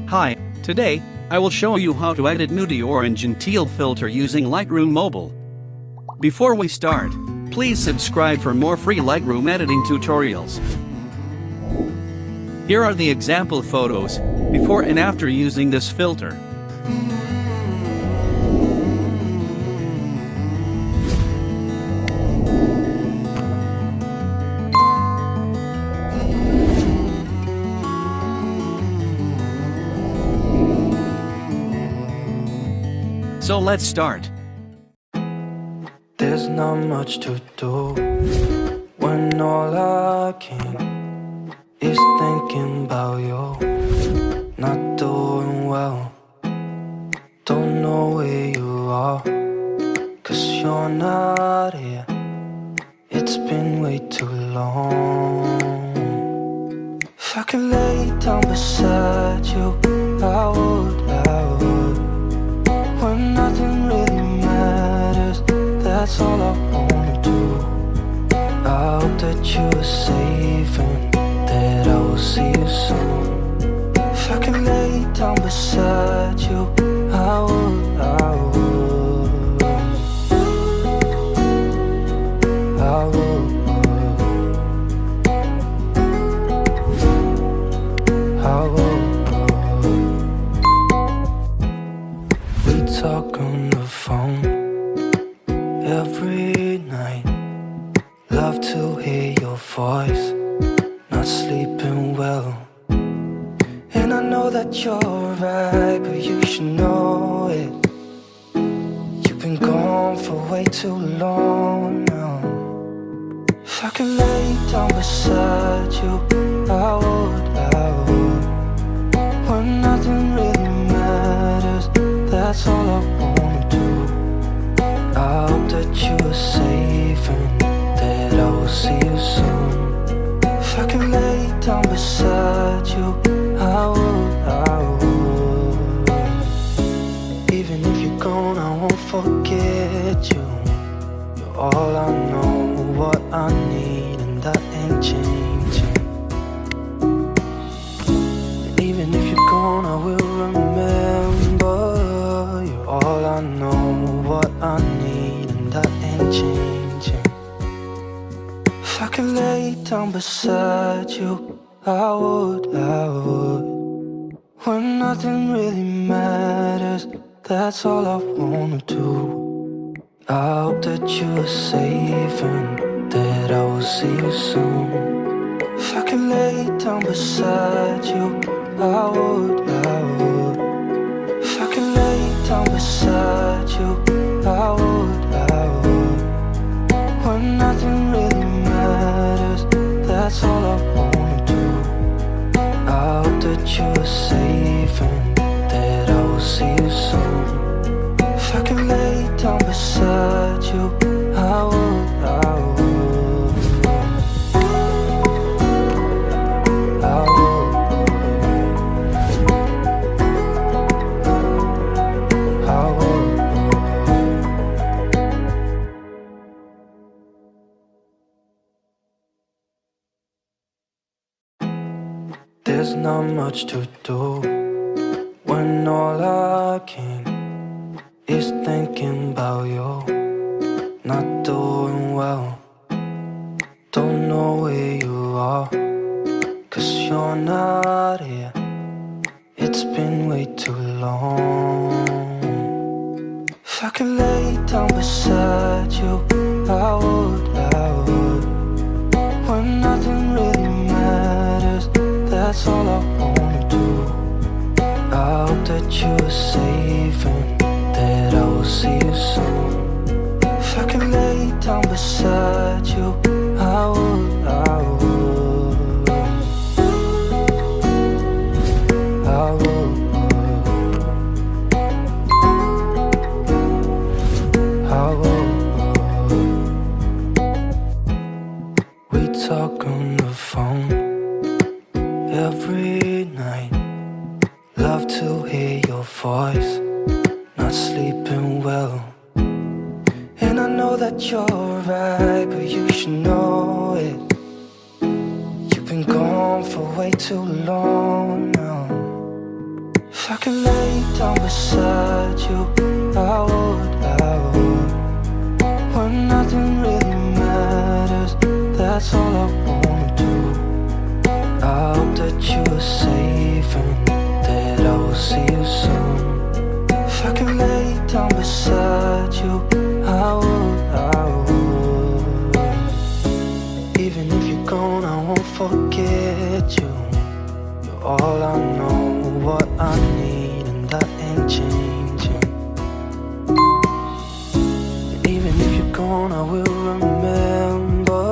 Hi, today, I will show you how to edit Moody orange and teal filter using Lightroom Mobile. Before we start, please subscribe for more free Lightroom editing tutorials. Here are the example photos, before and after using this filter. So let's start. There's not much to do when all I can is thinking about you. Not doing well, don't know where you are, 'cause you're not here. It's been way too long. If I could lay down beside you, I would. When nothing really matters, that's all I wanna do. I hope that you are safe and that I will see you soon. If I could lay down beside you, I would. We talk on the phone every night. Love to hear your voice. Not sleeping well, and I know that you're right, but you should know it. You've been gone for way too long now. If I could lay down beside you, I would. When nothing really matters, that's all I wanna do. I hope that you are safe and that I will see you soon. If I could lay down beside you, I would. Even if you're gone, I won't forget you. You're all I know, what I need, and that ain't changing. And even if you're gone, I will remember. You're all I know, what I need, and that ain't changing. If I could lay down beside you, I would. When nothing really matters, that's all I wanna do. I hope that you are safe and that I will see you soon. If I could lay down beside you, I would. If I could lay down beside you, I would. When nothing really matters, that's all I wanna do. I hope that you are safe and that I will see you soon. If I could lay down beside you, I would. There's not much to do when all I can is thinking about you. Not doing well, don't know where you are, 'cause you're not here. It's been way too long. If I could lay down beside you, I would. When nothing really matters, that's all I wanna do. I hope that you are safe and that I will see you soon. If I could lay down beside you, I would. We talk on the phone every night. Love to hear your voice. Not sleeping well, and I know that you're right, but you should know it. You've been gone for way too long now. If I could lay down beside you, I would. When nothing really matters, that's all I wanna do. I hope that you are safe and that I will see you soon. If I could lay down beside you, I would. Even if you're gone, I won't forget you. You're all I know, what I need, and that ain't changing. And even if you're gone, I will remember.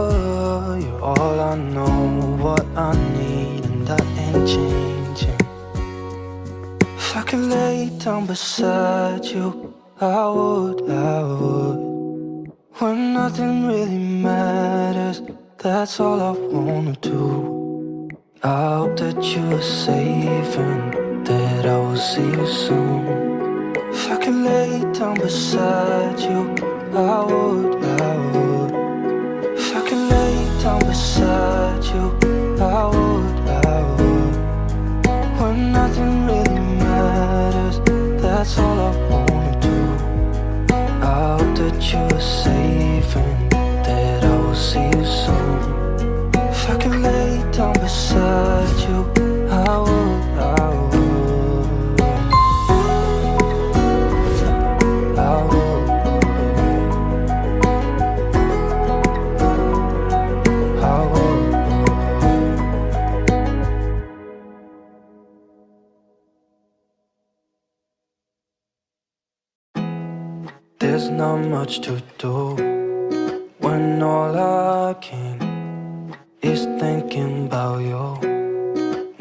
You're all I know, what I need, and that ain't changing. If I could lay down beside you, I would. When nothing really matters, that's all I wanna do. I hope that you are safe and that I will see you soon. If I could lay down beside you, I would. If I could lay down beside you, I would. When nothing really matters, that's all I wanna do. I hope that you are safe and that I will see you soon. If I could lay down beside you, I would. There's not much to do when all I can is thinking about you.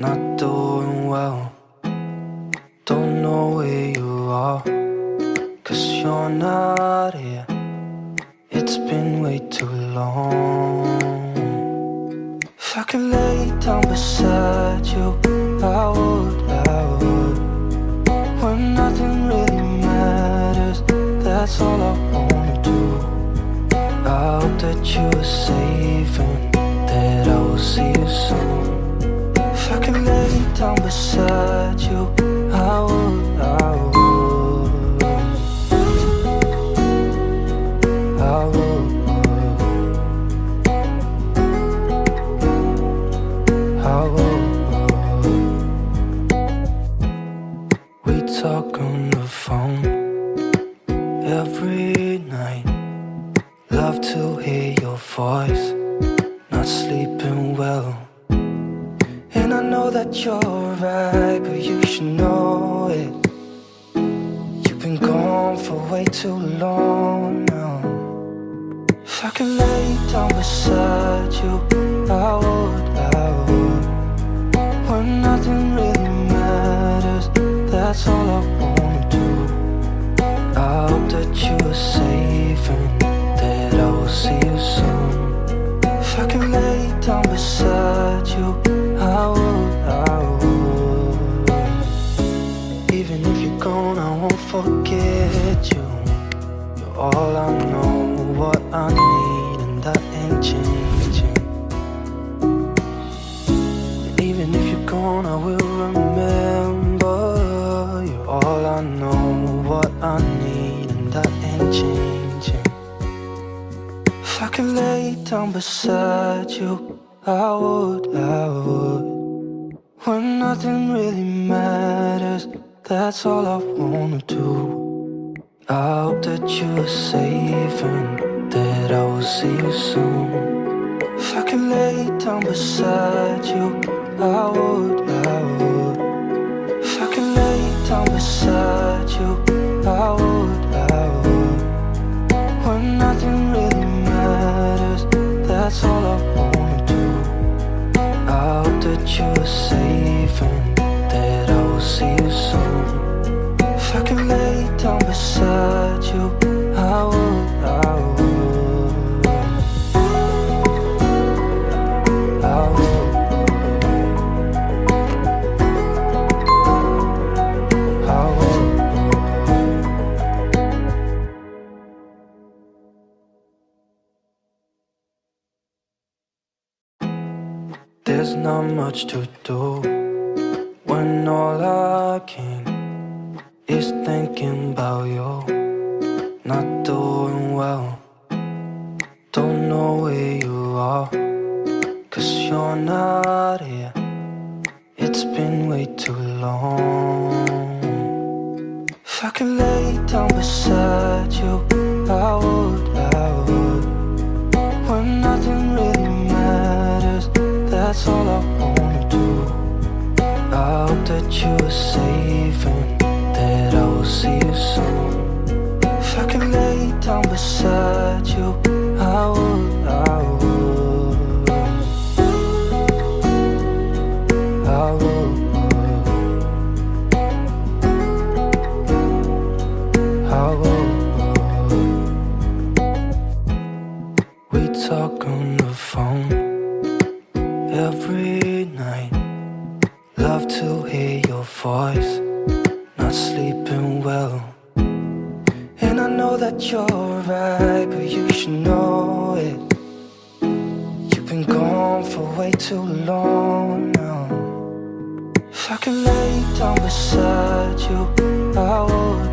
Not doing well, don't know where you are, 'cause you're not here. It's been way too long. If I could lay down beside you, I would. When nothing really matters, that's all I wanna do. I hope that you are safe and that I will see you soon. If I could lay down beside you, I would. We talk on the phone every night. Love to hear your voice, not sleeping well. And I know that you're right, but you should know it. You've been gone for way too long now. If I could lay down beside you, I would. When nothing really matters, that's all I wanna do. I hope that you are safe and that I will see you soon. If I could lay down beside you, I would. Even if you're gone, I won't forget you. You're all I know, what I need, and that ain't changing. And even if you're gone, I will remember. You're all I know, what I need, and that ain't changing. If I could lay down beside you, I would. When nothing really matters, that's all I wanna do. I hope that you are safe and that I will see you soon. If I could lay down beside you, I would. If I could lay down beside you, I would. When nothing really matters, that's all I wanna do. I hope that you are safe and that I will see you soon. If I could lay down beside you, I would. There's not much to do when all I can is thinking about you. Not doing well, don't know where you are, 'cause you're not here. It's been way too long. If I could lay down beside you, I would, when nothing really matters, that's all I wanna do. I hope that you are safe and that I will see you soon. If I could lay down beside you, I would, I would, I would, I would. We talk on the phone every night. Love to hear your voice, not sleeping well. And I know that you're right, but you should know it. You've been gone for way too long now. If I could lay down beside you, I would,